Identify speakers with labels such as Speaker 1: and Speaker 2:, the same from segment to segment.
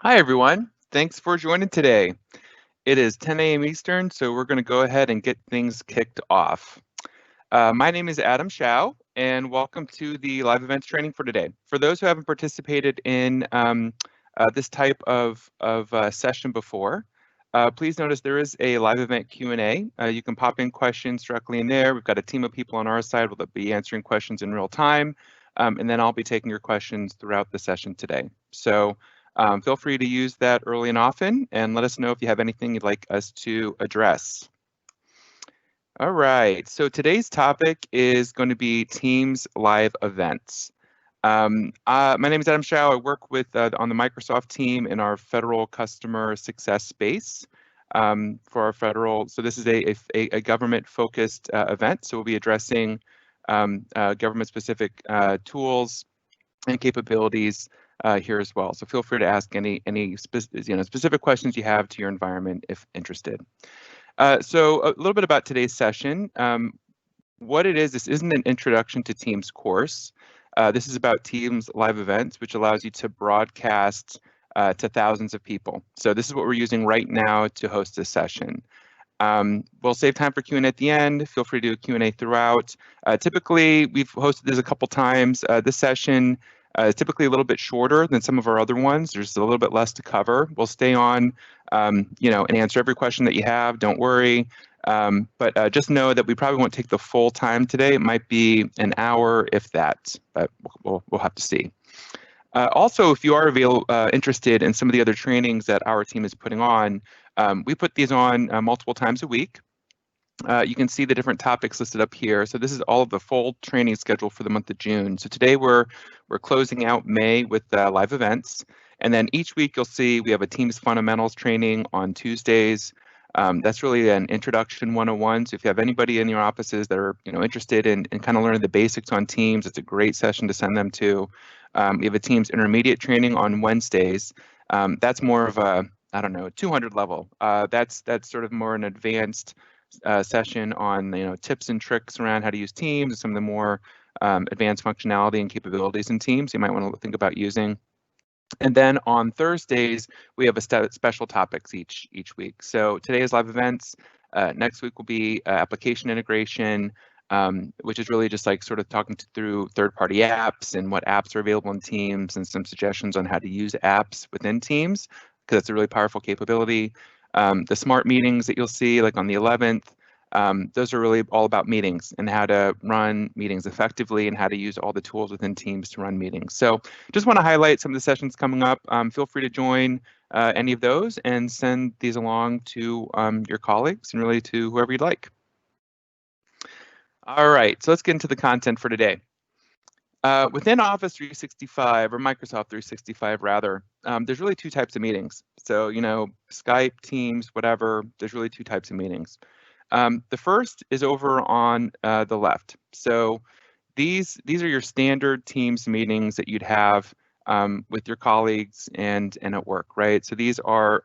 Speaker 1: Hi, everyone. Thanks for joining today. It is 10 a.m. Eastern, so we're going to go ahead and get things kicked off. My name is Adam Shao, and welcome to the live events training for today. For those who haven't participated in this type of session before, please notice there is a live event Q&A. You can pop in questions directly in there. We've got a team of people on our side that'll be answering questions in real time, and then I'll be taking your questions throughout the session today. So feel free to use that early and often, and let us know if you have anything you'd like us to address. All right, so today's topic is going to be Teams live events. My name is Adam Shao. I work with on the Microsoft team in our federal customer success space for our federal. So this is a government-focused event. So we'll be addressing government-specific tools and capabilities here as well. So feel free to ask any specific questions you have to your environment if interested. So a little bit about today's session. What it is, this isn't an introduction to Teams course. This is about Teams live events, which allows you to broadcast to thousands of people. So this is what we're using right now to host this session. We'll save time for Q&A at the end. Feel free to do a Q&A throughout. Typically, we've hosted this a couple times. This session is typically a little bit shorter than some of our other ones. There's a little bit less to cover. We'll stay on, and answer every question that you have. Don't worry. But just know that we probably won't take the full time today. It might be an hour, if that, but we'll have to see. Also, if you are interested in some of the other trainings that our team is putting on, we put these on multiple times a week. You can see the different topics listed up here. So this is all of the full training schedule for the month of June. So today we're closing out May with live events. And then each week you'll see we have a Teams fundamentals training on Tuesdays. That's really an introduction 101. So if you have anybody in your offices that are interested in kind of learning the basics on Teams, it's a great session to send them to. We have a Teams intermediate training on Wednesdays. That's more of a, 200 level. That's sort of more an advanced session on tips and tricks around how to use Teams and some of the more advanced functionality and capabilities in Teams you might want to think about using. And then on Thursdays, we have a special topics each week. So today is live events. Next week will be application integration, which is really just like sort of talking through third-party apps and what apps are available in Teams and some suggestions on how to use apps within Teams, because that's a really powerful capability. The smart meetings that you'll see like on the 11th, those are really all about meetings and how to run meetings effectively and how to use all the tools within Teams to run meetings. So just want to highlight some of the sessions coming up. Feel free to join any of those and send these along to your colleagues and really to whoever you'd like. All right, so let's get into the content for today. Within Office 365 or Microsoft 365 rather, there's really two types of meetings. So, Skype, Teams, whatever, there's really two types of meetings. The first is over on the left. So these are your standard Teams meetings that you'd have with your colleagues and at work, right? So these are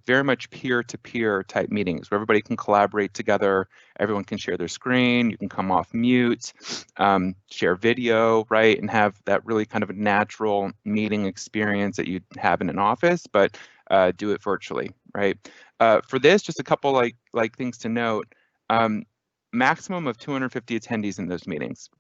Speaker 1: very much peer-to-peer type meetings where everybody can collaborate together. Everyone can share their screen. You can come off mute, share video, right, and have that really kind of a natural meeting experience that you'd have in an office, but do it virtually, right? For this, just a couple like things to note. Maximum of 250 attendees in those meetings.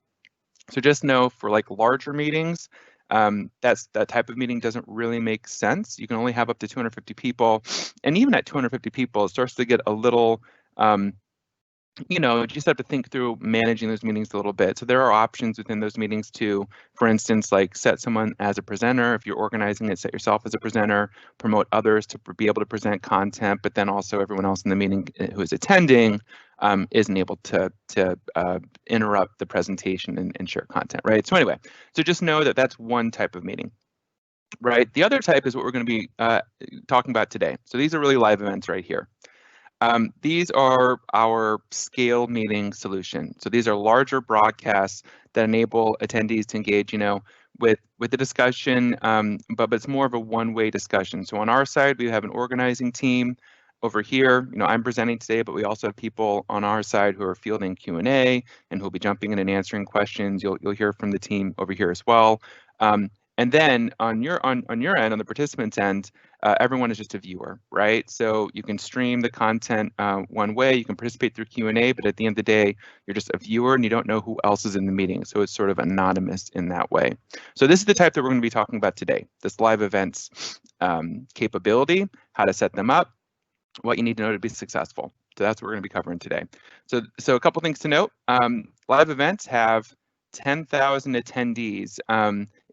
Speaker 1: So just know for like larger meetings, that type of meeting doesn't really make sense. You can only have up to 250 people, and even at 250 people, it starts to get a little, you just have to think through managing those meetings a little bit. So there are options within those meetings to, for instance, like set someone as a presenter. If you're organizing it, set yourself as a presenter, promote others to be able to present content, but then also everyone else in the meeting who is attending isn't able to interrupt the presentation and share content, right? So anyway, so just know that that's one type of meeting, right? The other type is what we're going to be talking about today. So these are really live events right here. These are our scale meeting solution. So these are larger broadcasts that enable attendees to engage, with the discussion, but it's more of a one-way discussion. So on our side, we have an organizing team. Over here, I'm presenting today, but we also have people on our side who are fielding Q&A and who'll be jumping in and answering questions. You'll hear from the team over here as well. And And then on your end, on the participants end, everyone is just a viewer, right? So you can stream the content one way, you can participate through Q&A, but at the end of the day, you're just a viewer and you don't know who else is in the meeting. So it's sort of anonymous in that way. So this is the type that we're going to be talking about today, this live events capability, how to set them up, what you need to know to be successful. So that's what we're going to be covering today. So a couple things to note. Live events have 10,000 attendees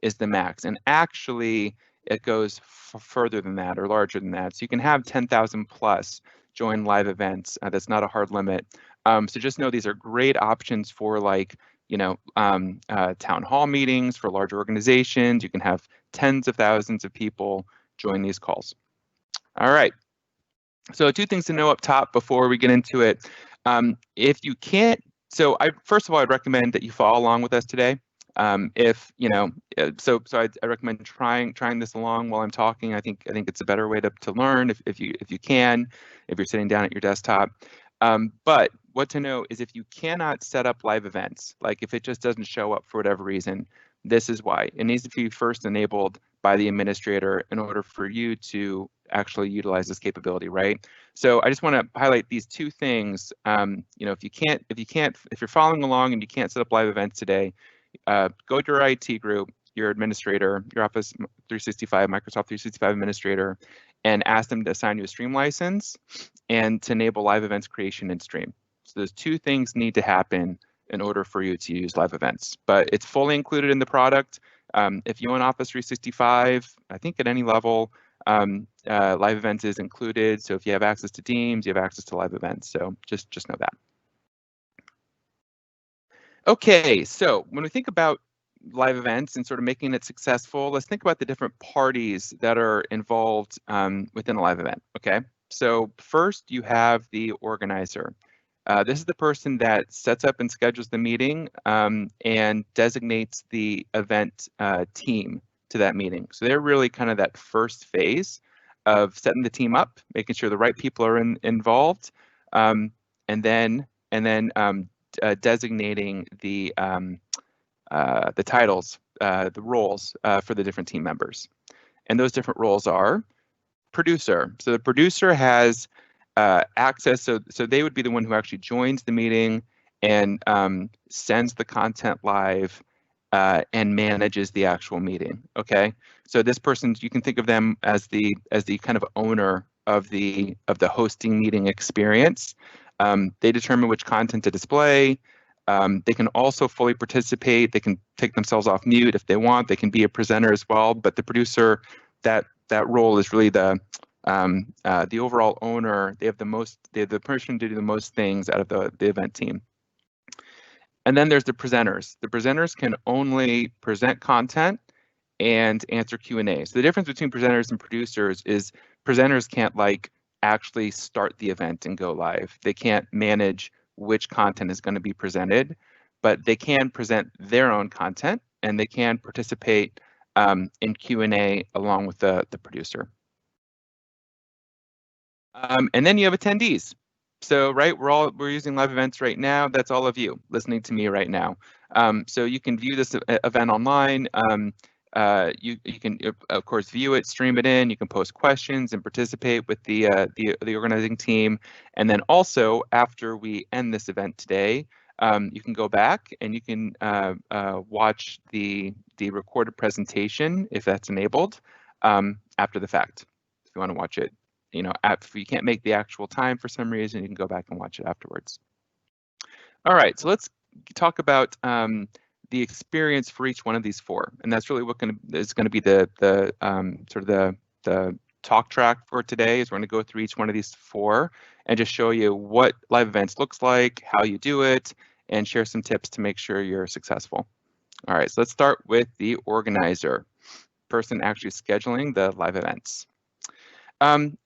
Speaker 1: is the max, and actually it goes further than that or larger than that. So you can have 10,000 plus join live events. That's not a hard limit. So just know these are great options for, like, you know, town hall meetings for larger organizations. You can have tens of thousands of people join these calls. All right. So two things to know up top before we get into it. If you can't, so first of all, I'd recommend that you follow along with us today. If you know, so I recommend trying this along while I'm talking. I think it's a better way to learn if you can, if you're sitting down at your desktop. But what to know is if you cannot set up live events, like if it just doesn't show up for whatever reason, this is why. It needs to be first enabled by the administrator in order for you to actually utilize this capability, right? So I just want to highlight these two things. You know, if you're following along and you can't set up live events today, go to your IT group, your administrator, your Office 365, Microsoft 365 administrator, and ask them to assign you a stream license and to enable live events creation and stream. So those two things need to happen in order for you to use live events, but it's fully included in the product. If you own Office 365, I think at any level, live events is included. So if you have access to Teams, you have access to live events. So just know that. Okay, so when we think about live events and sort of making it successful, let's think about the different parties that are involved within a live event. Okay, so first you have the organizer. This is the person that sets up and schedules the meeting and designates the event team to that meeting. So they're really kind of that first phase of setting the team up, making sure the right people are involved, and then designating the titles, the roles for the different team members. And those different roles are producer. So the producer has access, so they would be the one who actually joins the meeting and sends the content live and manages the actual meeting. Okay, so this person, you can think of them as the kind of owner of the hosting meeting experience. They determine which content to display. They can also fully participate. They can take themselves off mute if they want. They can be a presenter as well. But the producer, that role is really the overall owner. They have the permission to do the most things out of the event team. And then there's the presenters. The presenters can only present content and answer Q&A. So the difference between presenters and producers is presenters can't actually start the event and go live. They can't manage which content is going to be presented, but they can present their own content and they can participate in Q&A along with the producer. And then you have attendees. So we're using live events right now. That's all of you listening to me right now. So you can view this event online. You can of course view it, stream it in. You can post questions and participate with the organizing team. And then also after we end this event today, you can go back and you can watch the recorded presentation if that's enabled after the fact. If you want to watch it, you know, if you can't make the actual time for some reason, you can go back and watch it afterwards. All right, so let's talk about the experience for each one of these four, and that's really what is going to be the sort of the talk track for today. Is we're going to go through each one of these four and just show you what live events looks like, how you do it, and share some tips to make sure you're successful. All right, so let's start with the organizer, person actually scheduling the live events.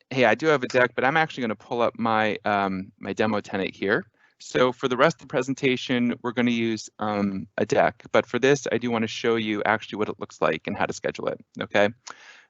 Speaker 1: Hey, I do have a deck, but I'm actually going to pull up my my demo tenant here. So for the rest of the presentation, we're going to use a deck, but for this, I do want to show you actually what it looks like and how to schedule it. Okay,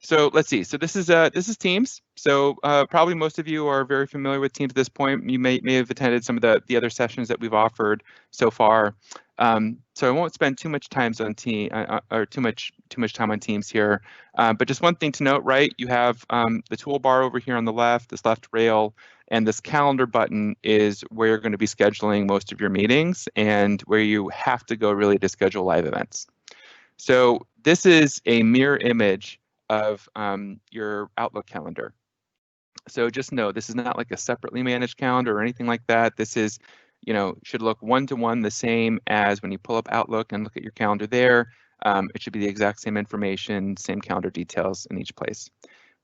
Speaker 1: so let's see. So this is Teams. So probably most of you are very familiar with Teams at this point. You may have attended some of the other sessions that we've offered so far. So I won't spend too much time on too much time on Teams here. But just one thing to note, right? You have the toolbar over here on the left, this left rail, and this calendar button is where you're going to be scheduling most of your meetings and where you have to go really to schedule live events. So this is a mirror image of your Outlook calendar. So just know this is not like a separately managed calendar or anything like that. This is, should look one-to-one the same as when you pull up Outlook and look at your calendar there. It should be the exact same information, same calendar details in each place.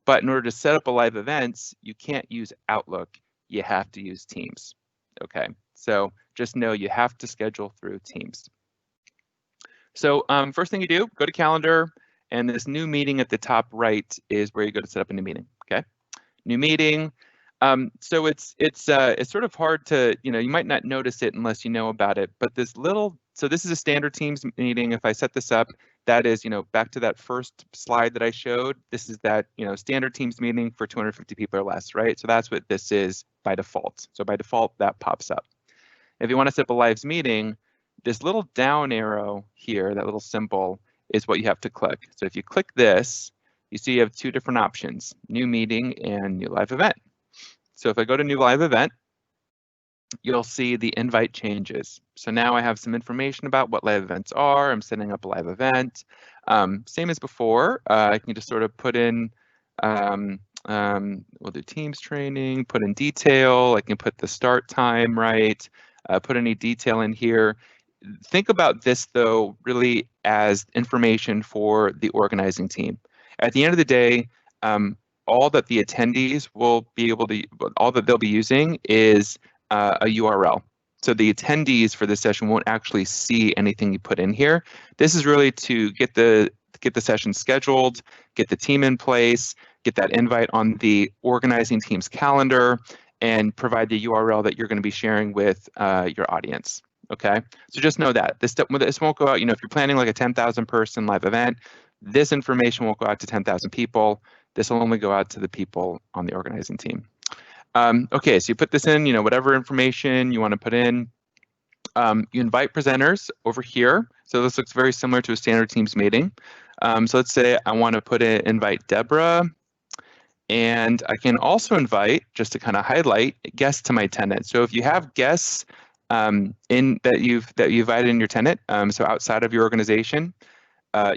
Speaker 1: But in order to set up a live events, you can't use Outlook. You have to use Teams. Okay, so just know you have to schedule through Teams. So first thing you do, go to calendar, and this new meeting at the top right is where you go to set up a new meeting. Okay, new meeting. So it's sort of hard to, you might not notice it unless you know about it, but so this is a standard Teams meeting. If I set this up, that is, back to that first slide that I showed, this is that, standard Teams meeting for 250 people or less, right? So that's what this is by default. So by default, that pops up. If you want to set up a live meeting, this little down arrow here, that little symbol, is what you have to click. So if you click this, you see you have two different options, new meeting and new live event. So if I go to new live event, you'll see the invite changes. So now I have some information about what live events are. I'm setting up a live event. Same as before, I can just sort of put in, we'll do Teams training, put in detail. I can put the start time right, put any detail in here. Think about this, though, really as information for the organizing team. At the end of the day, all that the attendees will be able to, all that they'll be using is a URL. So the attendees for this session won't actually see anything you put in here. This is really to get the session scheduled, get the team in place, get that invite on the organizing team's calendar, and provide the URL that you're going to be sharing with your audience. Okay, so just know that this won't go out. If you're planning like a 10,000 person live event, this information won't go out to 10,000 people. This will only go out to the people on the organizing team. Okay, so you put this in, whatever information you want to put in. You invite presenters over here. So this looks very similar to a standard Teams meeting. So let's say I want to invite Deborah, and I can also invite, just to kind of highlight, guests to my tenant. So if you have guests that you've invited in your tenant, so outside of your organization,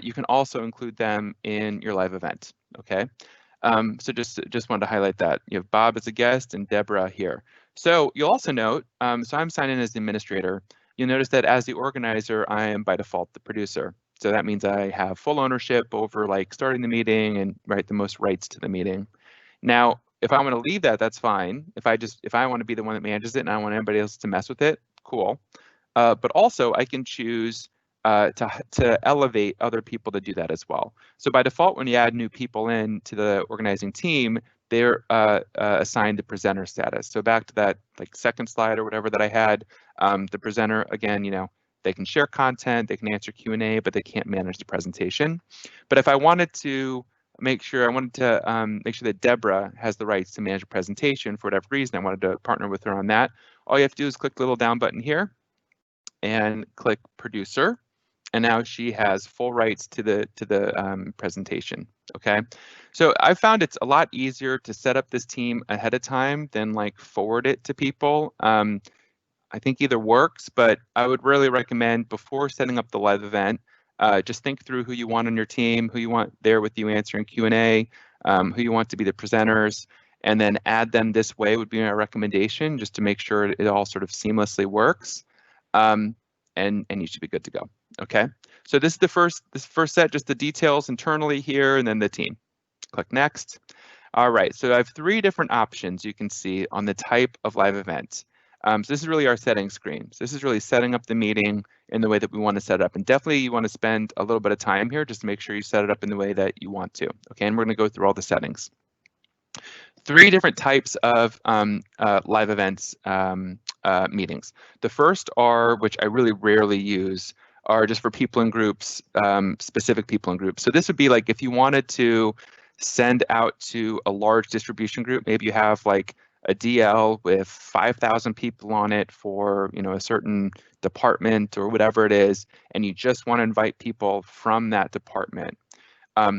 Speaker 1: you can also include them in your live event. Okay. So just wanted to highlight that. You have Bob as a guest and Deborah here. So you'll also note, so I'm signed in as the administrator. You'll notice that as the organizer, I am by default the producer. So that means I have full ownership over like starting the meeting and the most rights to the meeting. Now, if I want to leave that, that's fine. If I want to be the one that manages it and I don't want anybody else to mess with it, cool. But also I can choose to elevate other people to do that as well. So by default, when you add new people in to the organizing team, they're assigned the presenter status. So back to that like second slide or whatever that I had, the presenter, again, they can share content, they can answer Q&A, but they can't manage the presentation. But if I wanted to make sure that Deborah has the rights to manage a presentation for whatever reason, I wanted to partner with her on that, all you have to do is click the little down button here and click producer. And now she has full rights to the presentation. Okay, so I found it's a lot easier to set up this team ahead of time than like forward it to people. I think either works, but I would really recommend before setting up the live event, just think through who you want on your team, who you want there with you answering Q&A, who you want to be the presenters, and then add them this way would be my recommendation, just to make sure it all sort of seamlessly works. And you should be good to go. Okay, so this is the first set, just the details internally here, and then the team. Click next. All right, so I have three different options you can see on the type of live event. So this is really our settings screen. So this is really setting up the meeting in the way that we want to set it up. And definitely you want to spend a little bit of time here just to make sure you set it up in the way that you want to. Okay, and we're going to go through all the settings. Three different types of live events meetings. The first are, which I really rarely use, are just for people in groups, specific people in groups. So this would be like if you wanted to send out to a large distribution group, maybe you have like a DL with 5,000 people on it for, you know, a certain department or whatever it is, and you just want to invite people from that department,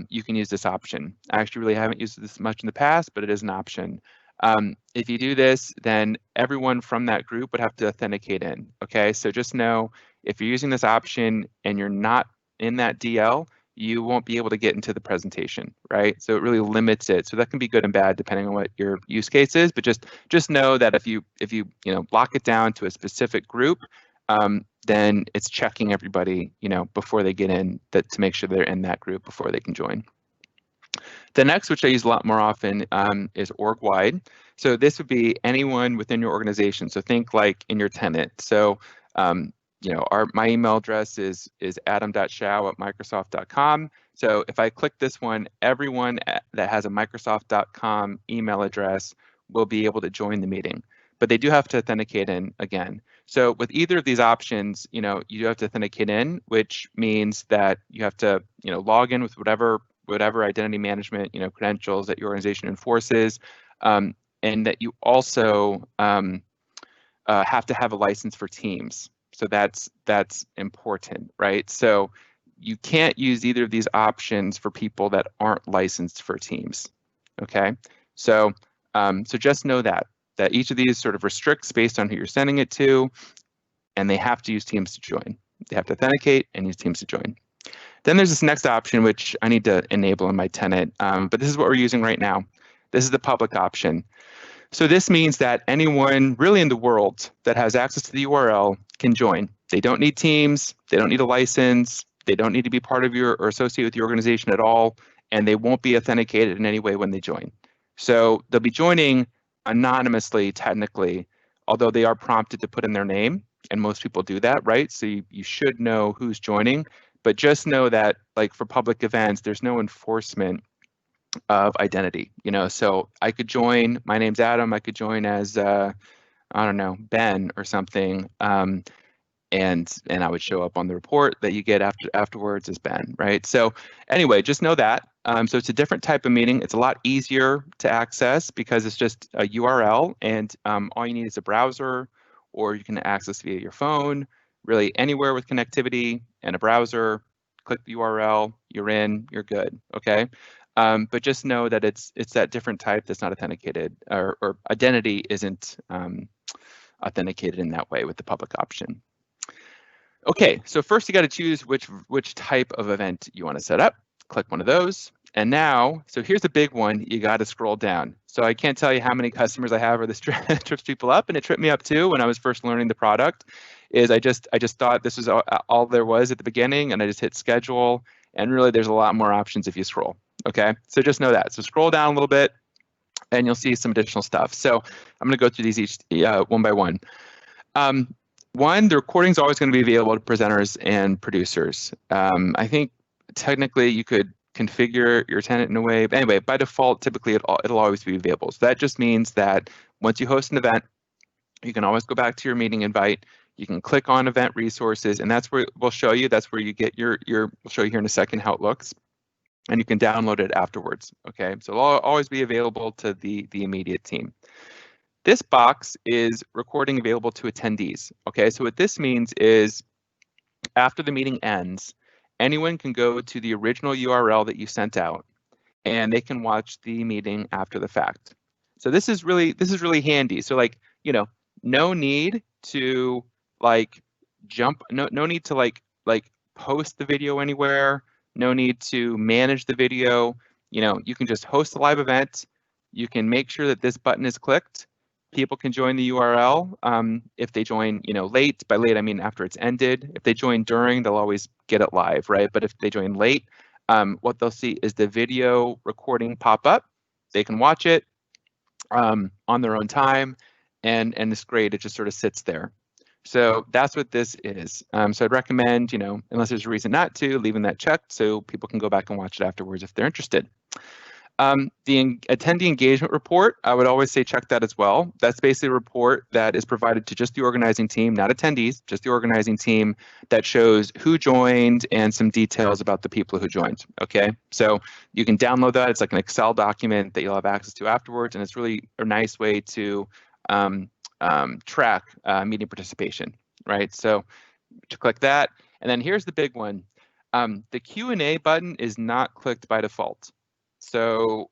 Speaker 1: you can use this option. I actually really haven't used this much in the past, but it is an option. If you do this, then everyone from that group would have to authenticate in, okay? So just know if you're using this option and you're not in that DL, you won't be able to get into the presentation, right? So it really limits it. So that can be good and bad depending on what your use case is, but just know that if you lock it down to a specific group, then it's checking everybody, you know, before they get in, that to make sure they're in that group before they can join. The next, which I use a lot more often, is org-wide. So this would be anyone within your organization. So think like in your tenant. So you know, my email address is adam.shao@microsoft.com. So if I click this one, everyone that has a microsoft.com email address will be able to join the meeting, but they do have to authenticate in again. So with either of these options, you know, you do have to authenticate in, which means that you have to, you know, log in with whatever identity management, you know, credentials that your organization enforces, and that you also have to have a license for Teams. So that's important, right? So you can't use either of these options for people that aren't licensed for Teams, okay? So so just know that each of these sort of restricts based on who you're sending it to, and they have to use Teams to join. They have to authenticate and use Teams to join. Then there's this next option, which I need to enable in my tenant, but this is what we're using right now. This is the public option. So this means that anyone really in the world that has access to the URL can join. They don't need Teams, they don't need a license, they don't need to be part of your or associate with your organization at all, and they won't be authenticated in any way when they join. So they'll be joining anonymously, technically, although they are prompted to put in their name, and most people do that, right? So you should know who's joining, but just know that, like for public events, there's no enforcement of identity, you know. So I could join, my name's Adam, I could join as I don't know, Ben or something, and I would show up on the report that you get afterwards as Ben, right? So anyway, just know that. So it's a different type of meeting. It's a lot easier to access because it's just a URL, and all you need is a browser, or you can access via your phone, really anywhere with connectivity and a browser. Click the URL, you're in, you're good, okay? But just know that it's that different type that's not authenticated, or identity isn't authenticated in that way with the public option. Okay, so first you got to choose which type of event you want to set up. Click one of those, and now, so here's the big one. You got to scroll down. So I can't tell you how many customers I have, or this trips people up, and it tripped me up too when I was first learning the product. Is I just thought this was all there was at the beginning, and I just hit schedule, and really there's a lot more options if you scroll. Okay, so just know that. So scroll down a little bit and you'll see some additional stuff. So I'm going to go through these each one by one. One, the recording is always going to be available to presenters and producers. I think technically you could configure your tenant in a way, but anyway, by default, typically it'll always be available. So that just means that once you host an event, you can always go back to your meeting invite. You can click on event resources, and that's where we'll show you. That's where you get we'll show you here in a second how it looks. And you can download it afterwards, okay? So it'll always be available to the immediate team. This box is recording available to attendees, okay? So what this means is after the meeting ends, anyone can go to the original URL that you sent out, and they can watch the meeting after the fact. So this is really handy. So like, you know, no need to like jump, no need to like post the video anywhere. No need to manage the video. You know, you can just host a live event. You can make sure that this button is clicked. People can join the URL. If they join, you know, late, by late I mean after it's ended. If they join during, they'll always get it live, right? But if they join late, what they'll see is the video recording pop up. They can watch it on their own time, and it's great. It just sort of sits there. So that's what this is. So I'd recommend, you know, unless there's a reason not to, leaving that checked so people can go back and watch it afterwards if they're interested. The attendee engagement report, I would always say check that as well. That's basically a report that is provided to just the organizing team, not attendees, just the organizing team, that shows who joined and some details about the people who joined. Okay, so you can download that. It's like an Excel document that you'll have access to afterwards, and it's really a nice way to track meeting participation, right? So to click that, and then here's the big one. The Q&A button is not clicked by default. So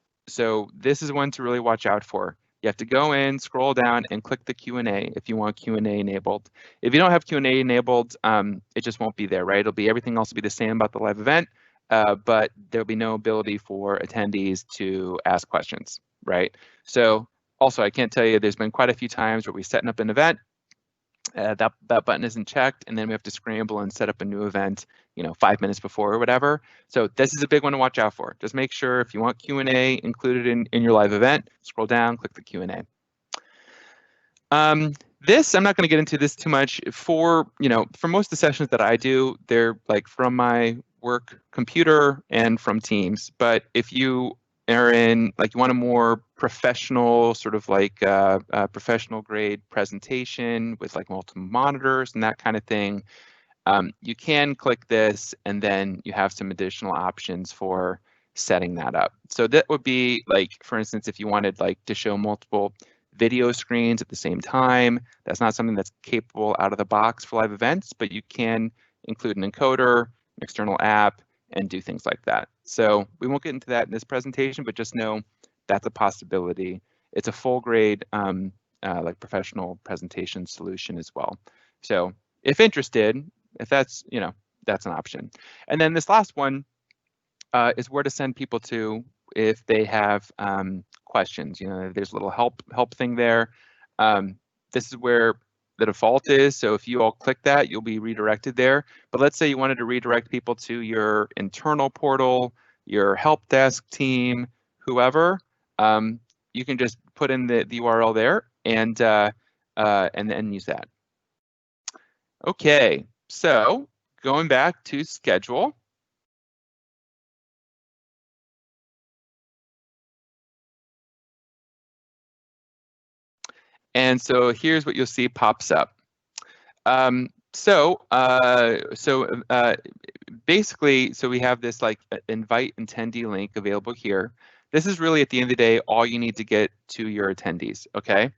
Speaker 1: this is one to really watch out for. You have to go in, scroll down, and click the Q&A if you want Q&A enabled. If you don't have Q&A enabled, it just won't be there, right? It'll be, everything else will be the same about the live event, but there'll be no ability for attendees to ask questions, right? So also, I can't tell you, there's been quite a few times where we're setting up an event, that button isn't checked, and then we have to scramble and set up a new event, 5 minutes before or whatever. So this is a big one to watch out for. Just make sure if you want Q&A included in your live event, scroll down, click the Q&A. This, I'm not going to get into this too much. For most of the sessions that I do, they're like from my work computer and from Teams. But if you are in, like, you want a more professional, sort of like professional grade presentation with like multiple monitors and that kind of thing, you can click this, and then you have some additional options for setting that up. So that would be like, for instance, if you wanted like to show multiple video screens at the same time, that's not something that's capable out of the box for live events, but you can include an encoder, an external app, and do things like that. So we won't get into that in this presentation, but just know that's a possibility. It's a full grade like professional presentation solution as well. So if interested, if that's, that's an option. And then this last one is where to send people to if they have questions. There's a little help thing there. This is where the default is. So if you all click that, you'll be redirected there. But let's say you wanted to redirect people to your internal portal, your help desk team, whoever, you can just put in the URL there and then use that. Okay, so going back to schedule. And so here's what you'll see pops up. Basically, so we have this like invite attendee link available here. This is really, at the end of the day, all you need to get to your attendees, okay?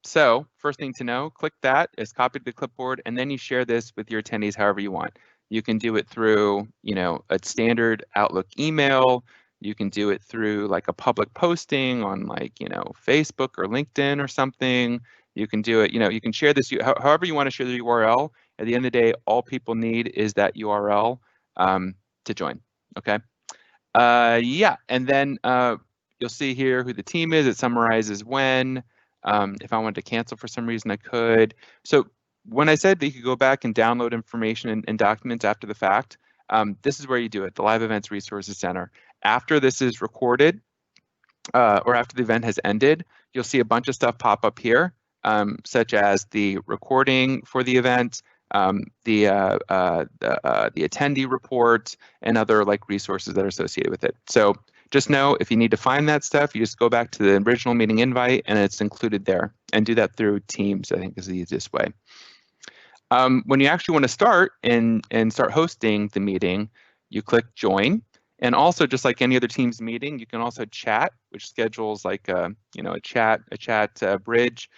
Speaker 1: So first thing to know, click that, it's copied to the clipboard, and then you share this with your attendees however you want. You can do it through, a standard Outlook email. You can do it through like a public posting on like, Facebook or LinkedIn or something. You can do it, you can share this however you want to share the URL. At the end of the day, all people need is that URL to join, okay? Yeah, and then you'll see here who the team is. It summarizes when. If I wanted to cancel for some reason, I could. So when I said that you could go back and download information and documents after the fact, this is where you do it, the Live Events Resources Center. After this is recorded, or after the event has ended, you'll see a bunch of stuff pop up here, such as the recording for the event, the attendee report, and other like resources that are associated with it. So just know, if you need to find that stuff, you just go back to the original meeting invite and it's included there, and do that through Teams, I think is the easiest way. When you actually want to start and start hosting the meeting, you click join. And also, just like any other Teams meeting, you can also chat, which schedules like a chat bridge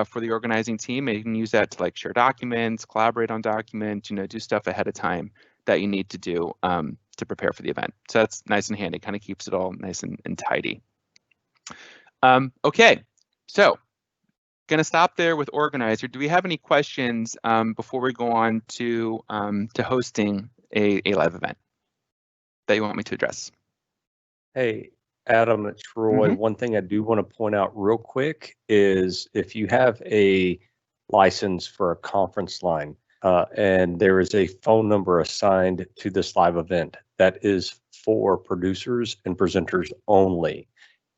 Speaker 1: for the organizing team, and you can use that to like share documents, collaborate on documents, do stuff ahead of time that you need to do to prepare for the event. So that's nice and handy, kind of keeps it all nice and tidy. Okay, so gonna stop there with organizer. Do we have any questions before we go on to hosting a live event that you want me to address?
Speaker 2: Hey, Adam, it's Roy. One thing I do want to point out real quick is if you have a license for a conference line and there is a phone number assigned to this live event, that is for producers and presenters only.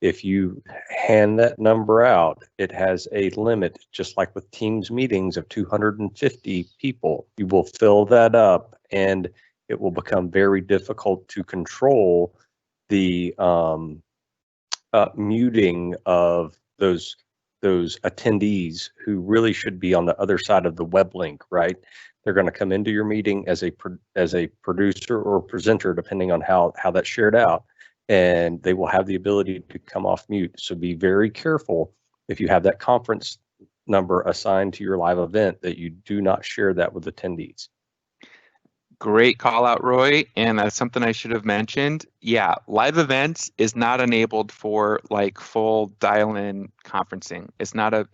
Speaker 2: If you hand that number out, it has a limit, just like with Teams meetings of 250 people. You will fill that up and it will become very difficult to control the muting of those attendees who really should be on the other side of the web link, right? They're going to come into your meeting as a producer or presenter, depending on how that's shared out, and they will have the ability to come off mute. So be very careful if you have that conference number assigned to your live event that you do not share that with attendees.
Speaker 1: Great call out, Roy, and that's something I should have mentioned. Yeah, live events is not enabled for like full dial-in conferencing. It's not a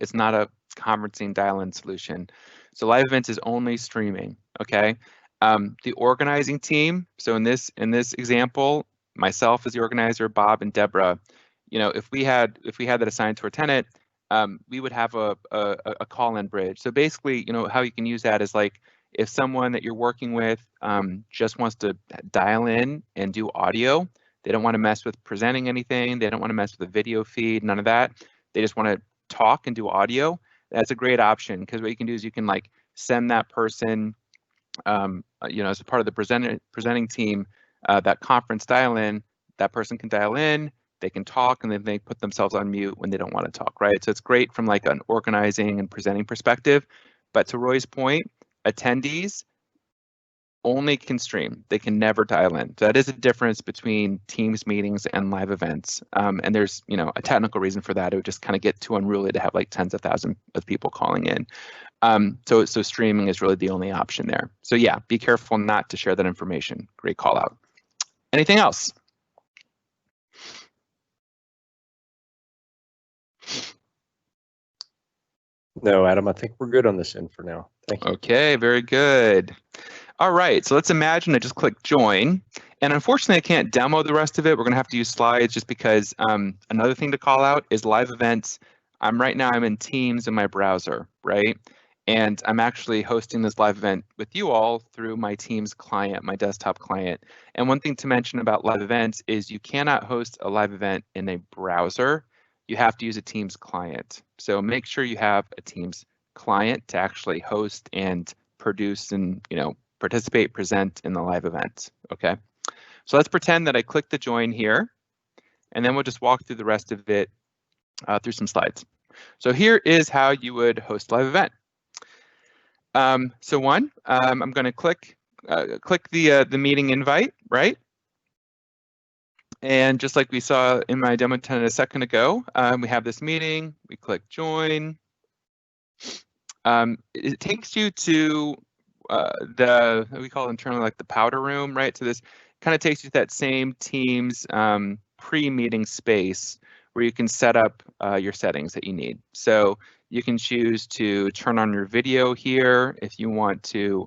Speaker 1: conferencing dial-in solution. So live events is only streaming. Okay, the organizing team. So in this example, myself as the organizer, Bob and Deborah. You know, if we had that assigned to a tenant, we would have a call-in bridge. So basically, you know, how you can use that is like, if someone that you're working with just wants to dial in and do audio, they don't want to mess with presenting anything, they don't want to mess with the video feed, none of that. They just want to talk and do audio. That's a great option, because what you can do is you can like send that person, you know, as a part of the presenting team, that conference dial in. That person can dial in, they can talk, and then they put themselves on mute when they don't want to talk, right? So it's great from like an organizing and presenting perspective. But to Roy's point, attendees only can stream. They can never dial in. So that is a difference between Teams meetings and live events. And there's, you know, a technical reason for that. It would just kind of get too unruly to have like tens of thousands of people calling in. So streaming is really the only option there. So yeah, be careful not to share that information. Great call out. Anything else?
Speaker 2: No, Adam, I think we're good on this end for now. Thank you.
Speaker 1: Okay, very good. All right, so let's imagine I just click join. And unfortunately, I can't demo the rest of it. We're going to have to use slides just because another thing to call out is live events. Right now, I'm in Teams in my browser, right? And I'm actually hosting this live event with you all through my Teams client, my desktop client. And one thing to mention about live events is you cannot host a live event in a browser. You have to use a Teams client. So make sure you have a Teams client to actually host and produce and, you know, participate, present in the live event. Okay, so let's pretend that I click the join here, and then we'll just walk through the rest of it through some slides. So here is how you would host a live event. So one, I'm going to click the meeting invite, right? And just like we saw in my demo a second ago, we have this meeting. We click join. It takes you to we call it internally like the powder room, right? So this kind of takes you to that same Teams pre-meeting space where you can set up your settings that you need. So you can choose to turn on your video here if you want to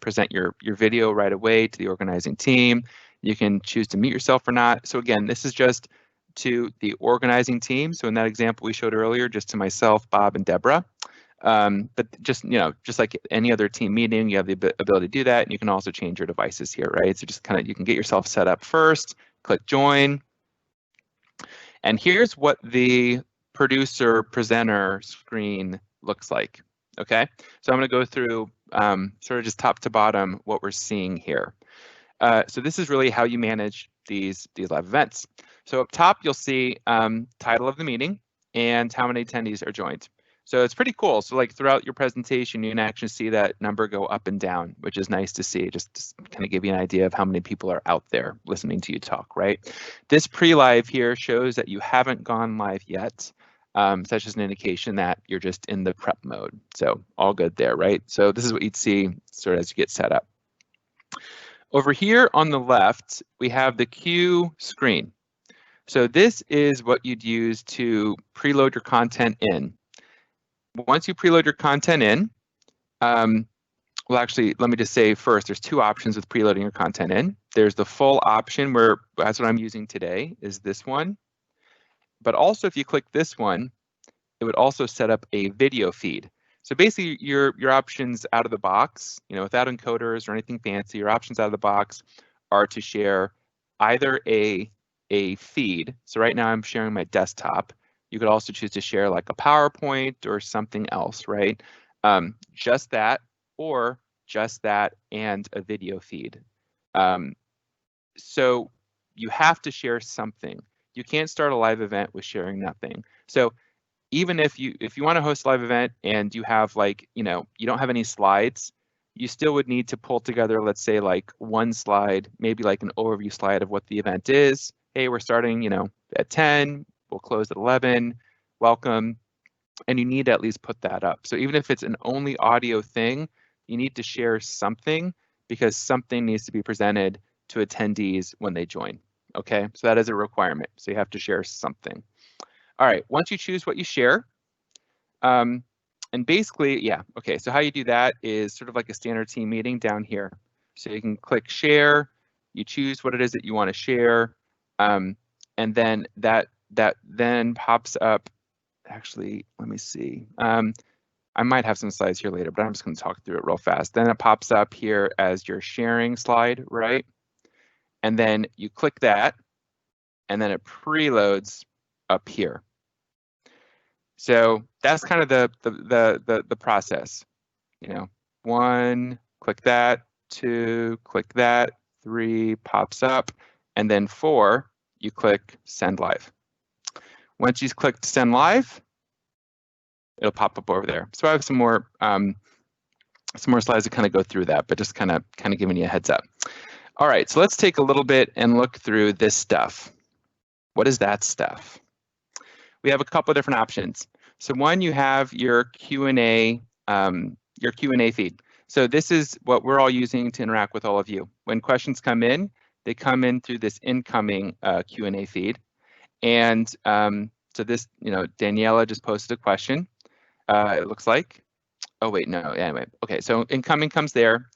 Speaker 1: present your video right away to the organizing team. You can choose to mute yourself or not. So again, this is just to the organizing team. So in that example we showed earlier, just to myself, Bob, and Deborah. But just, you know, just like any other team meeting, you have the ability to do that. And you can also change your devices here, right? So just kind of, you can get yourself set up first, click join. And here's what the producer presenter screen looks like. Okay, so I'm going to go through sort of just top to bottom what we're seeing here. So this is really how you manage these live events. So up top, you'll see title of the meeting and how many attendees are joined. So it's pretty cool. So like throughout your presentation, you can actually see that number go up and down, which is nice to see, just to kind of give you an idea of how many people are out there listening to you talk, right? This pre-live here shows that you haven't gone live yet. Such as an indication that you're just in the prep mode. So all good there, right? So this is what you'd see sort of as you get set up. Over here on the left, we have the queue screen. So this is what you'd use to preload your content in. Once you preload your content in, well, actually, let me just say first, there's two options with preloading your content in. There's the full option where that's what I'm using today, is this one. But also, if you click this one, it would also set up a video feed. So basically, your options out of the box, you know, without encoders or anything fancy, your options out of the box are to share either a feed. So right now, I'm sharing my desktop. You could also choose to share like a PowerPoint or something else, right? Just that, or just that and a video feed. So you have to share something. You can't start a live event with sharing nothing. So even if you want to host a live event and you have like, you don't have any slides, you still would need to pull together, let's say like one slide, maybe like an overview slide of what the event is. Hey, we're starting, at 10, we'll close at 11, welcome. And you need to at least put that up. So even if it's an only audio thing, you need to share something because something needs to be presented to attendees when they join. Okay, so that is a requirement. So you have to share something. All right, once you choose what you share, and basically, yeah, okay, so how you do that is sort of like a standard team meeting down here. So you can click share, you choose what it is that you want to share, and then that then pops up. Actually, let me see. I might have some slides here later, but I'm just going to talk through it real fast. Then it pops up here as your sharing slide, right? And then you click that, and then it preloads up here. So that's kind of the process. 1, click that, 2, click that, 3 pops up, and then 4, you click send live. Once you've clicked send live, it'll pop up over there. So I have some more slides to kind of go through that, but just kind of giving you a heads up. All right, so let's take a little bit and look through this stuff. What is that stuff? We have a couple of different options. So one, you have your Q&A feed. So this is what we're all using to interact with all of you. When questions come in, they come in through this incoming Q&A feed. And so this, Daniela just posted a question. It looks like. Oh wait, no. Anyway, okay. So incoming comes there.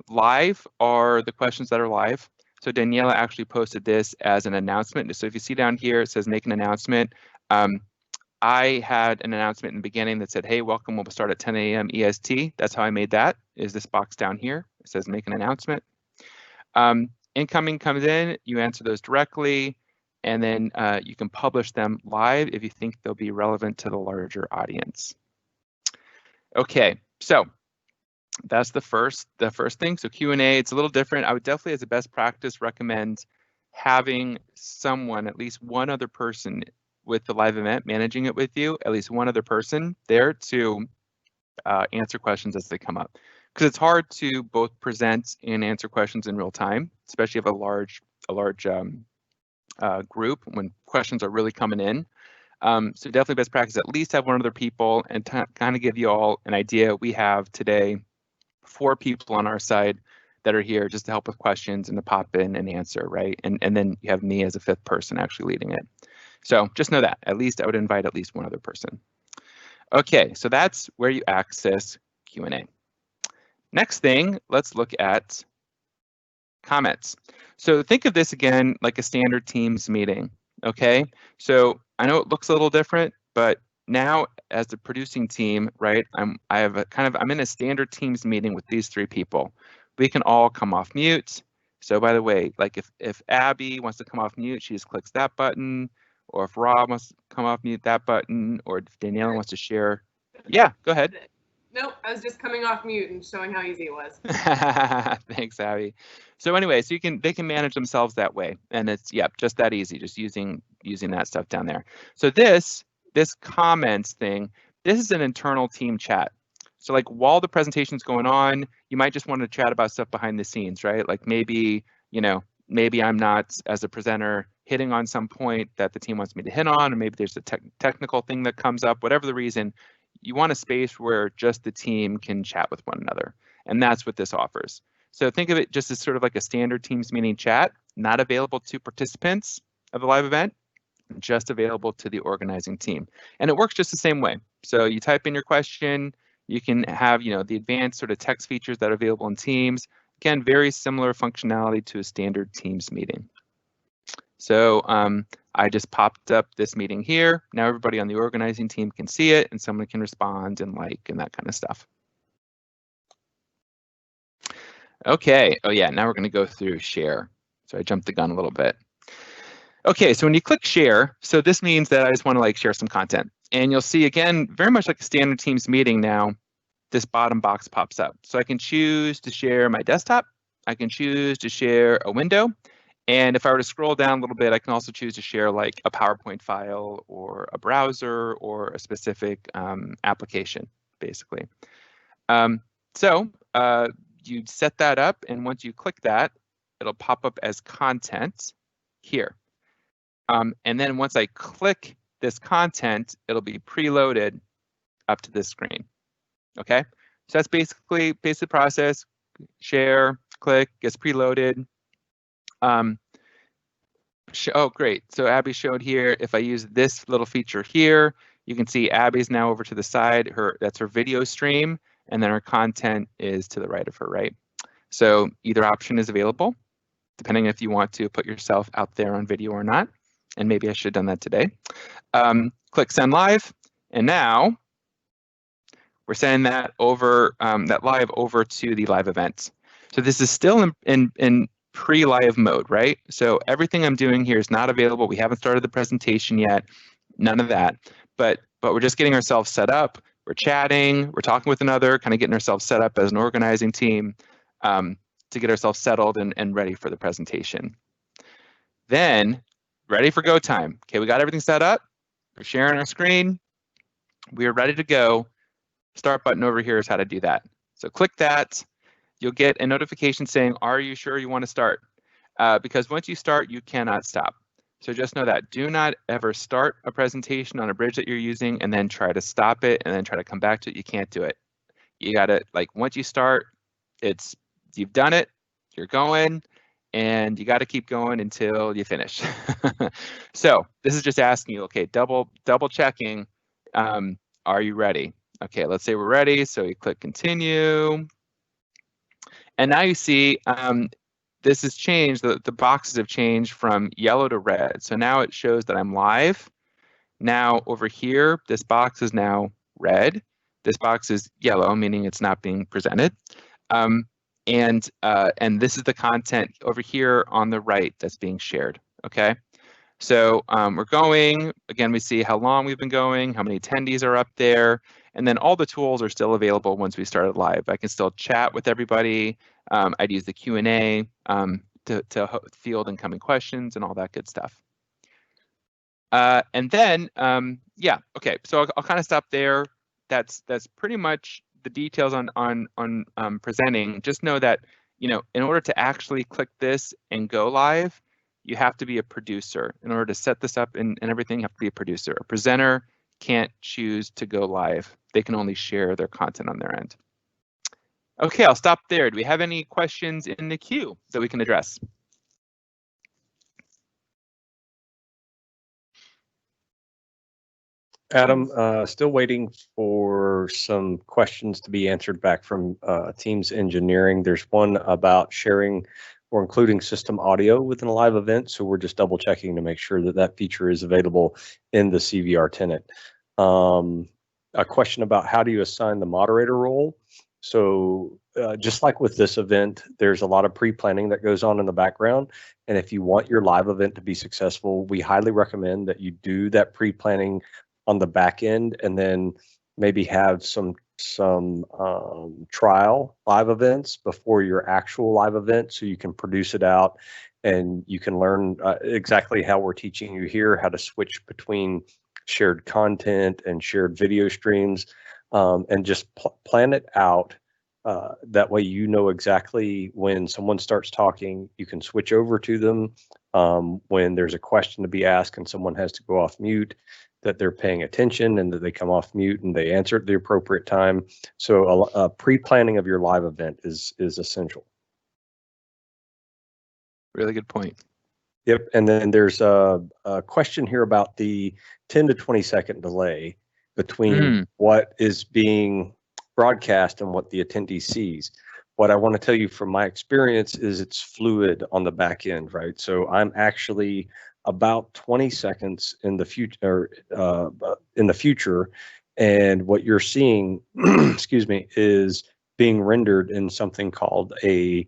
Speaker 1: Live are the questions that are live. So Daniela actually posted this as an announcement. So if you see down here, it says make an announcement. I had an announcement in the beginning that said, hey, welcome, we'll start at 10 a.m. EST. That's how I made that, is this box down here. It says make an announcement. Incoming comes in, you answer those directly, and then you can publish them live if you think they'll be relevant to the larger audience. Okay, so that's the first thing. So Q&A, it's a little different. I would definitely, as a best practice, recommend having someone, at least one other person with the live event managing it with you, at least one other person there to answer questions as they come up. Because it's hard to both present and answer questions in real time, especially if a large group when questions are really coming in. So definitely best practice, at least have one other people and kind of give you all an idea. We have today 4 people on our side that are here just to help with questions and to pop in and answer, right? And then you have me as a 5th person actually leading it. So just know that, at least I would invite at least one other person. Okay, so that's where you access Q&A. Next thing, let's look at comments. So think of this again like a standard Teams meeting, okay? So I know it looks a little different, but now as the producing team, right, I'm in a standard Teams meeting with these 3 people. We can all come off mute. So by the way, like if Abby wants to come off mute, she just clicks that button. Or if Rob wants to come off mute, that button, or if Daniela wants to share. Yeah, go ahead.
Speaker 3: Nope, I was just coming off mute and showing how easy it was.
Speaker 1: Thanks, Abby. So anyway, so they can manage themselves that way. And it's, just that easy, just using that stuff down there. So this comments thing, this is an internal team chat. So like while the presentation's going on, you might just want to chat about stuff behind the scenes, right? Like maybe, maybe I'm not, as a presenter, hitting on some point that the team wants me to hit on, or maybe there's a technical thing that comes up, whatever the reason, you want a space where just the team can chat with one another. And that's what this offers. So think of it just as sort of like a standard Teams meeting chat, not available to participants of the live event, just available to the organizing team. And it works just the same way. So you type in your question, you can have, the advanced sort of text features that are available in Teams. Again, very similar functionality to a standard Teams meeting. So I just popped up this meeting here. Now everybody on the organizing team can see it and someone can respond and like and that kind of stuff. Okay, oh yeah, now we're going to go through share. So I jumped the gun a little bit. Okay, so when you click share, so this means that I just want to like share some content. And you'll see again, very much like a standard Teams meeting now, this bottom box pops up. So I can choose to share my desktop. I can choose to share a window. And if I were to scroll down a little bit, I can also choose to share like a PowerPoint file or a browser or a specific application, basically. So you set that up, and once you click that, it'll pop up as content here. And then once I click this content, it'll be preloaded up to this screen. Okay, so that's basically basic process. Share, click, gets preloaded. Oh, great. So Abby showed here, if I use this little feature here, you can see Abby's now over to the side. That's her video stream, and then her content is to the right of her, right? So either option is available, depending if you want to put yourself out there on video or not. And maybe I should have done that today. Click send live, and now we're sending that over that live over to the live event. So this is still in pre-live mode, right? So everything I'm doing here is not available. We haven't started the presentation yet, none of that. But we're just getting ourselves set up. We're chatting, we're talking with another, kind of getting ourselves set up as an organizing team to get ourselves settled and ready for the presentation. Then, ready for go time. Okay, we got everything set up. We're sharing our screen. We are ready to go. Start button over here is how to do that. So click that. You'll get a notification saying, are you sure you want to start? Because once you start, you cannot stop. So just know that. Do not ever start a presentation on a bridge that you're using and then try to stop it and then try to come back to it. You can't do it. You got to, like, once you start, you've done it, you're going, and you got to keep going until you finish. So this is just asking you, okay, double checking, are you ready? Okay, let's say we're ready. So you click continue. And now you see this has changed. The boxes have changed from yellow to red. So now it shows that I'm live. Now over here, this box is now red. This box is yellow, meaning it's not being presented. And this is the content over here on the right that's being shared. Okay. So we're going. Again, we see how long we've been going, how many attendees are up there. And then all the tools are still available once we started live. I can still chat with everybody. I'd use the Q&A to field incoming questions and all that good stuff. And then, yeah, okay, so I'll kind of stop there. That's pretty much the details on presenting. Just know that, in order to actually click this and go live, you have to be a producer. In order to set this up and everything, you have to be a producer. A presenter can't choose to go live. They can only share their content on their end. Okay, I'll stop there. Do we have any questions in the queue that we can address?
Speaker 2: Adam, still waiting for some questions to be answered back from Teams Engineering. There's one about sharing or including system audio within a live event. So we're just double checking to make sure that that feature is available in the CVR tenant. A question about how do you assign the moderator role? So just like with this event, there's a lot of pre-planning that goes on in the background. And if you want your live event to be successful, we highly recommend that you do that pre-planning on the back end and then maybe have some trial live events before your actual live event so you can produce it out and you can learn exactly how we're teaching you here, how to switch between shared content and shared video streams, and just plan it out. That way you know exactly when someone starts talking, you can switch over to them. When there's a question to be asked and someone has to go off mute, that they're paying attention and that they come off mute and they answer at the appropriate time. So a pre-planning of your live event is essential.
Speaker 1: Really good point.
Speaker 2: Yep, and then there's a question here about the 10 to 20 second delay between what is being broadcast and what the attendee sees. What I want to tell you from my experience is it's fluid on the back end, right? So I'm actually about 20 seconds in the future, and what you're seeing, excuse me, is being rendered in something called a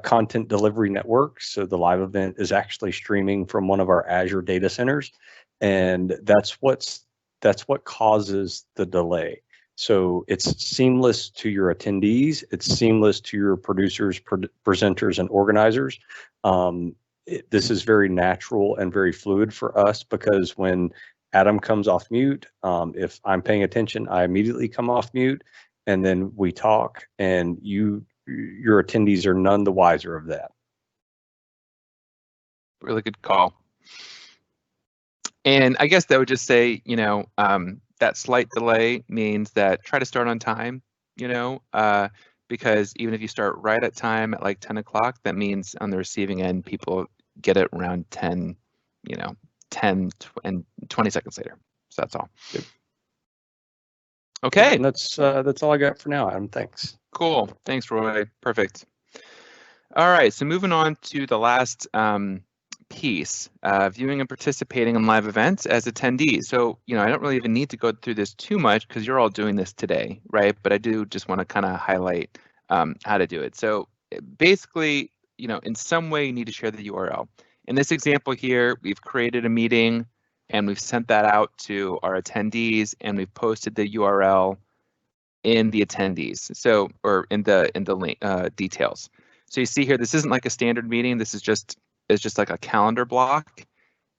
Speaker 2: content delivery network. So the live event is actually streaming from one of our Azure data centers, and that's what causes the delay. So it's seamless to your attendees, it's seamless to your producers, presenters, and organizers. this is very natural and very fluid for us, because when Adam comes off mute, if I'm paying attention, I immediately come off mute, and then we talk, and your attendees are none the wiser of that.
Speaker 1: Really good call. And I guess that would just say, that slight delay means that try to start on time, because even if you start right at time at like 10 o'clock, that means on the receiving end, people get it around 10, 10 and 20 seconds later. So that's all.
Speaker 2: Yep.
Speaker 1: Okay.
Speaker 2: And that's all I got for now, Adam. Thanks.
Speaker 1: Cool. Thanks, Roy. Perfect. All right. So moving on to the last piece, viewing and participating in live events as attendees. So, I don't really even need to go through this too much because you're all doing this today, right? But I do just want to kind of highlight how to do it. So basically, in some way you need to share the URL. In this example here, we've created a meeting and we've sent that out to our attendees, and we've posted the URL in the attendees, so, or in the link details. So you see here, this isn't like a standard meeting. This is just like a calendar block.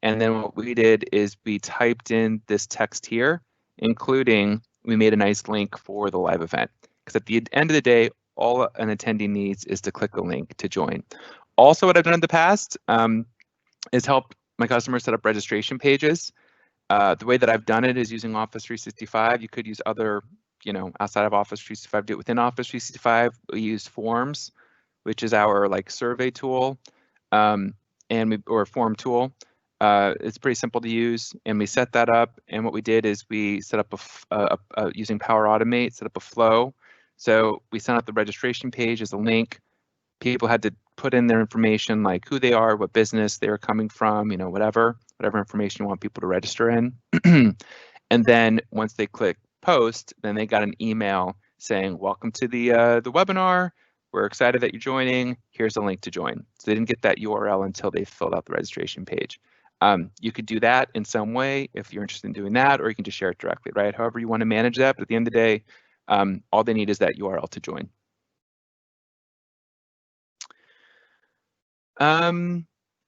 Speaker 1: And then what we did is we typed in this text here, including we made a nice link for the live event. Because at the end of the day, all an attendee needs is to click the link to join. Also, what I've done in the past is help my customers set up registration pages. The way that I've done it is using Office 365. You could use other, outside of Office 365, do it within Office 365. We use Forms, which is our survey tool, or form tool. It's pretty simple to use, and we set that up. And what we did is we set up using Power Automate, set up a flow. So we sent out the registration page as a link. People had to put in their information, like who they are, what business they are coming from, whatever information you want people to register in. And then once they click post, then they got an email saying, welcome to the webinar. We're excited that you're joining. Here's a link to join. So they didn't get that URL until they filled out the registration page. You could do that in some way if you're interested in doing that, or you can just share it directly, right? However you want to manage that, but at the end of the day, all they need is that URL to join.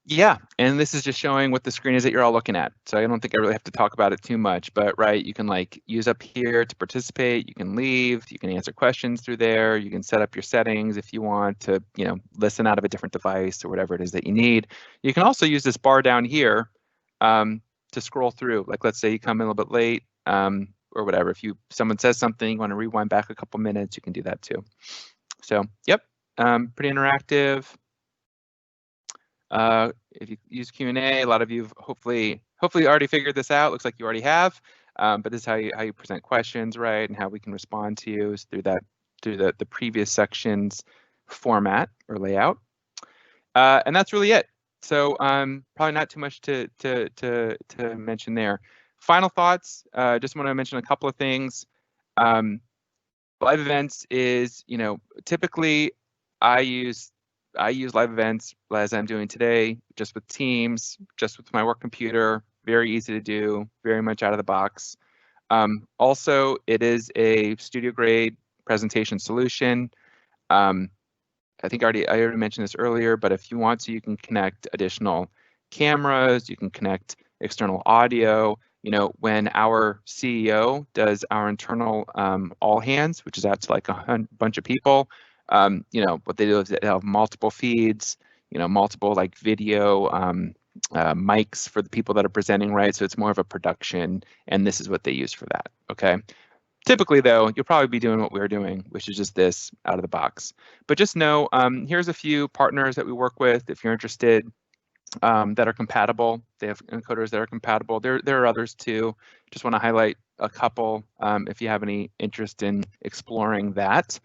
Speaker 1: Yeah, and this is just showing what the screen is that you're all looking at. So I don't think I really have to talk about it too much, but right, you can use up here to participate, you can leave, you can answer questions through there, you can set up your settings if you want to, listen out of a different device or whatever it is that you need. You can also use this bar down here to scroll through. Like, let's say you come in a little bit late or whatever. If someone says something, you want to rewind back a couple minutes, you can do that too. So, yep, pretty interactive. If you use Q&A, a lot of you hopefully already figured this out. Looks like you already have, but this is how you present questions, right? And how we can respond to you is through the previous section's format or layout. And that's really it. So probably not too much to mention there. Final thoughts. Just want to mention a couple of things. Live events is, typically I use live events as I'm doing today, just with Teams, just with my work computer, very easy to do, very much out of the box. Also, it is a studio grade presentation solution. I think I already mentioned this earlier, but if you want to, you can connect additional cameras, you can connect external audio. When our CEO does our internal all hands, which is out to like a bunch of people, what they do is they have multiple feeds, multiple video mics for the people that are presenting, right? So it's more of a production, and this is what they use for that, okay? Typically, though, you'll probably be doing what we're doing, which is just this out of the box. But just know, here's a few partners that we work with if you're interested that are compatible. They have encoders that are compatible. There are others too. Just want to highlight a couple if you have any interest in exploring that.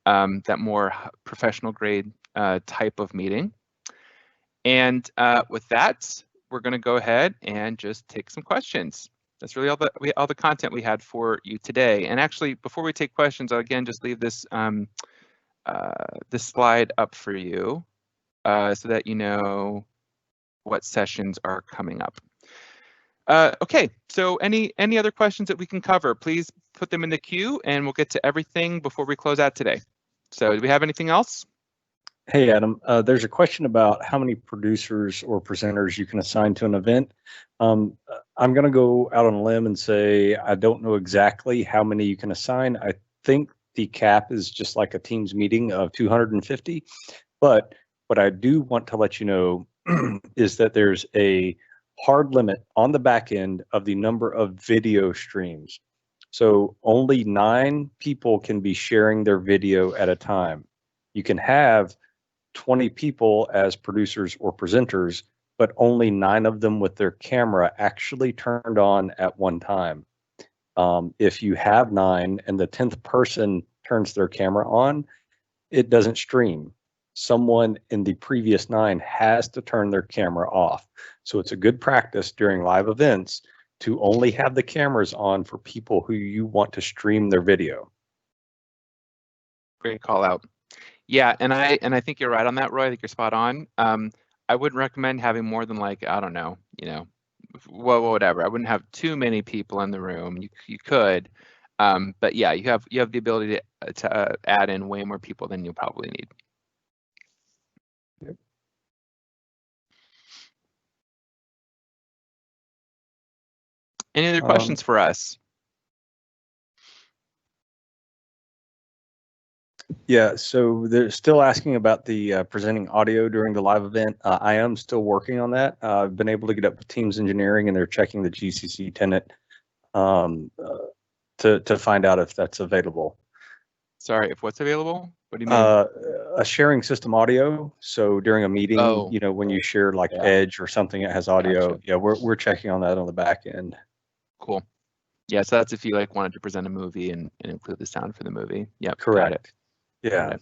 Speaker 1: That more professional grade type of meeting. And with that, we're going to go ahead and just take some questions. That's really all the content we had for you today. And actually, before we take questions, I'll again just leave this this slide up for you so that you know what sessions are coming up. Okay, so any other questions that we can cover, please put them in the queue and we'll get to everything before we close out today. So do we have anything else?
Speaker 2: Hey, Adam. There's a question about how many producers or presenters you can assign to an event. I'm going to go out on a limb and say I don't know exactly how many you can assign. I think the cap is just like a Teams meeting of 250. But what I do want to let you know is that there's a hard limit on the back end of the number of video streams. So only 9 people can be sharing their video at a time. You can have 20 people as producers or presenters, but only 9 of them with their camera actually turned on at one time. If you have 9 and the 10th person turns their camera on, it doesn't stream. Someone in the previous 9 has to turn their camera off. So it's a good practice during live events to only have the cameras on for people who you want to stream their video.
Speaker 1: Great call out. Yeah, and I think you're right on that, Roy. I think you're spot on. I wouldn't recommend having more than like, I don't know, well, whatever. I wouldn't have too many people in the room. You could, but yeah, you have the ability to add in way more people than you'll probably need.
Speaker 2: Yep.
Speaker 1: Any other questions for us?
Speaker 2: Yeah, so they're still asking about the presenting audio during the live event. I am still working on that. I've been able to get up with Teams Engineering, and they're checking the GCC tenant to find out if that's available.
Speaker 1: Sorry, if what's available? What do you mean?
Speaker 2: A sharing system audio. So during a meeting,
Speaker 1: Oh.
Speaker 2: when you share like
Speaker 1: Yeah.
Speaker 2: Edge or something that has audio,
Speaker 1: Gotcha.
Speaker 2: yeah, we're checking on that on the back end.
Speaker 1: Cool. Yeah, so that's if you like wanted to present a movie and include the sound for the movie. Yep.
Speaker 2: Correct.
Speaker 1: Got it.
Speaker 2: Yeah.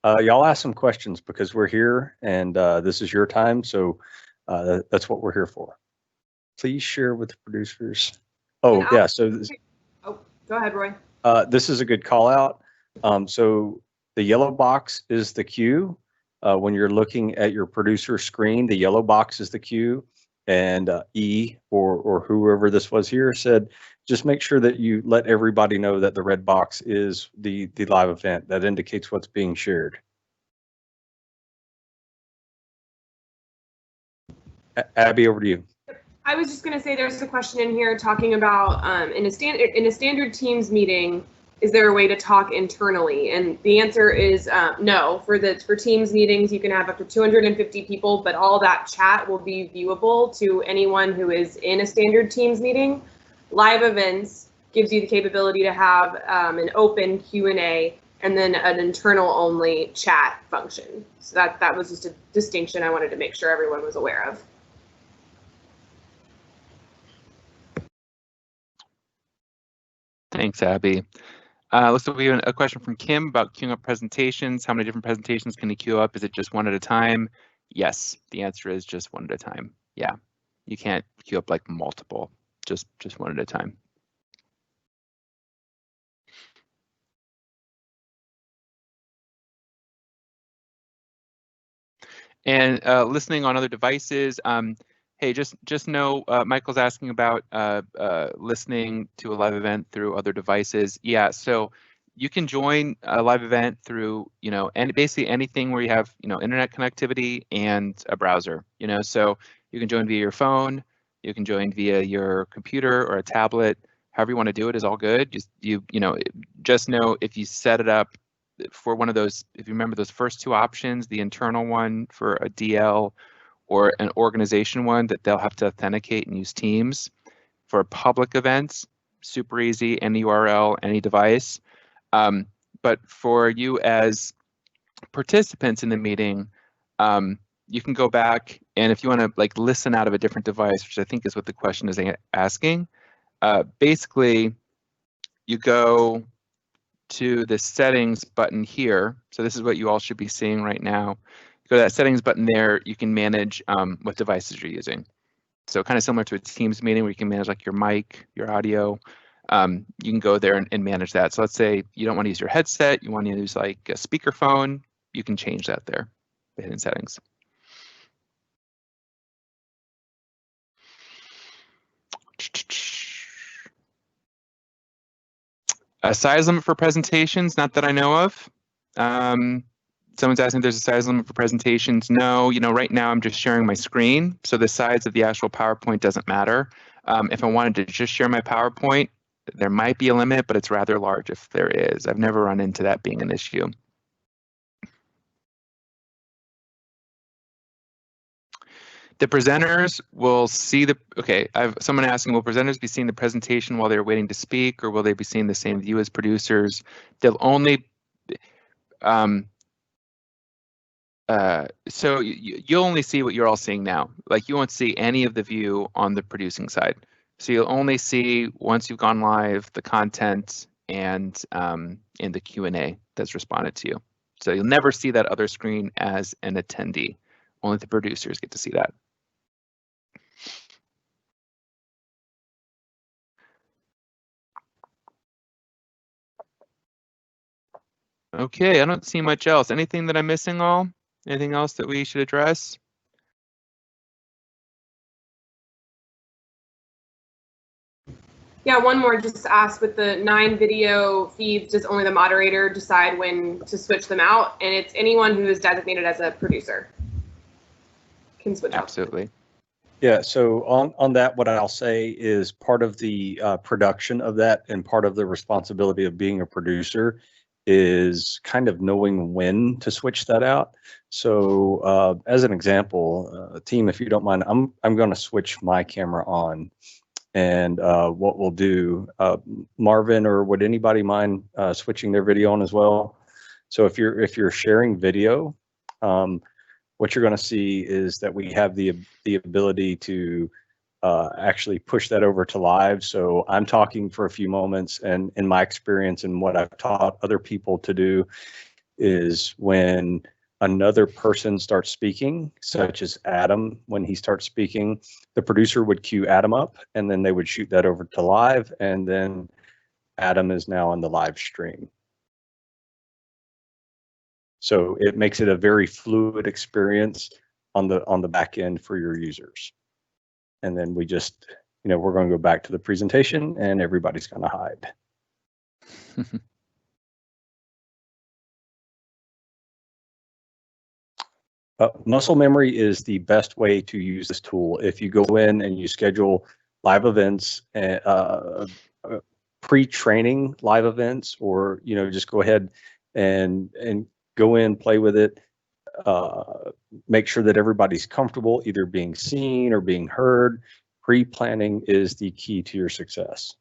Speaker 1: Got it.
Speaker 2: Y'all ask some questions because we're here and this is your time. So that's what we're here for. Please share with the producers. Oh, yeah. So
Speaker 3: Go ahead, Roy.
Speaker 2: this is a good call out. So the yellow box is the queue. When you're looking at your producer screen, the yellow box is the queue. And E or whoever this was here said, just make sure that you let everybody know that the red box is the live event. That indicates what's being shared. Abby, over to you.
Speaker 3: I was just going to say there's a question in here talking about in a standard Teams meeting, is there a way to talk internally? And the answer is no. For Teams meetings, you can have up to 250 people, but all that chat will be viewable to anyone who is in a standard Teams meeting. Live events gives you the capability to have an open Q&A and then an internal only chat function. So that was just a distinction I wanted to make sure everyone was aware of.
Speaker 1: Thanks, Abby. Looks like we have a question from Kim about queuing up presentations. How many different presentations can you queue up? Is it just one at a time? Yes, the answer is just one at a time. Yeah, you can't queue up like multiple, just one at a time. And listening on other devices, hey, just know Michael's asking about listening to a live event through other devices. Yeah, so you can join a live event through, and basically anything where you have, internet connectivity and a browser, so you can join via your phone, you can join via your computer or a tablet, however you want to do it is all good. Just know if you set it up for one of those, if you remember those first 2 options, the internal one for a DL or an organization one, that they'll have to authenticate and use Teams. For public events, super easy, any URL, any device. But for you as participants in the meeting, you can go back, and if you want to listen out of a different device, which I think is what the question is asking, basically you go to the settings button here. So this is what you all should be seeing right now. Go to that settings button there, you can manage what devices you're using. So kind of similar to a Teams meeting where you can manage like your mic, your audio. You can go there and manage that. So let's say you don't want to use your headset, you want to use like a speakerphone, you can change that there, the hidden settings. A size limit for presentations, not that I know of. Someone's asking if there's a size limit for presentations. No, right now I'm just sharing my screen, so the size of the actual PowerPoint doesn't matter. If I wanted to just share my PowerPoint, there might be a limit, but it's rather large if there is. I've never run into that being an issue. The presenters will see I have someone asking, will presenters be seeing the presentation while they're waiting to speak, or will they be seeing the same view as producers? They'll only, so you'll only see what you're all seeing now. Like, you won't see any of the view on the producing side. So you'll only see, once you've gone live, the content and in the Q&A that's responded to you. So you'll never see that other screen as an attendee. Only the producers get to see that. Okay, I don't see much else. Anything that I'm missing all? Anything else that we should address?
Speaker 3: Yeah, one more just to ask, with the 9 video feeds, does only the moderator decide when to switch them out? And it's anyone who is designated as a producer can switch out.
Speaker 1: Absolutely.
Speaker 2: Yeah, so on that, what I'll say is part of the production of that and part of the responsibility of being a producer is kind of knowing when to switch that out. So as an example, team, if you don't mind, I'm going to switch my camera on. And what we'll do, Marvin, or would anybody mind switching their video on as well? So if you're sharing video, what you're going to see is that we have the ability to actually push that over to live. So I'm talking for a few moments, and in my experience and what I've taught other people to do is when another person starts speaking, such as Adam, when he starts speaking, the producer would cue Adam up, and then they would shoot that over to live, and then Adam is now on the live stream. So it makes it a very fluid experience on the back end for your users. And then we just, we're going to go back to the presentation, and everybody's going to hide. Muscle memory is the best way to use this tool. If you go in and you schedule live events, pre-training live events, or just go ahead and go in, play with it, make sure that everybody's comfortable either being seen or being heard. Pre-planning is the key to your success.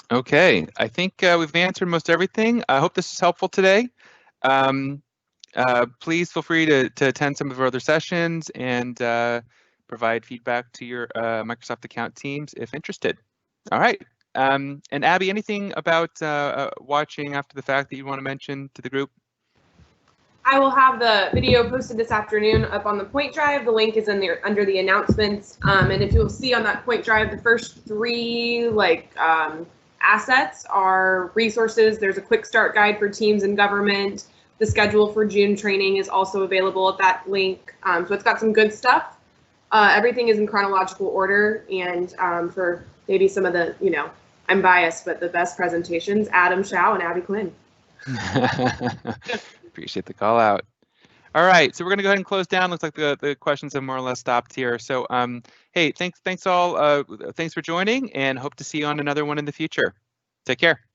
Speaker 1: Okay, I think we've answered most everything. I hope this is helpful today. Please feel free to attend some of our other sessions and provide feedback to your Microsoft account teams if interested. All right. And Abby, anything about watching after the fact that you want to mention to the group?
Speaker 3: I will have the video posted this afternoon up on the Point Drive. The link is in there under the announcements. And if you'll see on that Point Drive, the first 3 assets are resources. There's a quick start guide for teams and government. The schedule for June training is also available at that link. So it's got some good stuff. Everything is in chronological order, and for maybe some of the, I'm biased, but the best presentations, Adam Shao and Abby Quinn.
Speaker 1: Appreciate the call out. All right, so we're going to go ahead and close down. Looks like the questions have more or less stopped here. So, hey, thanks all. Thanks for joining, and hope to see you on another one in the future. Take care.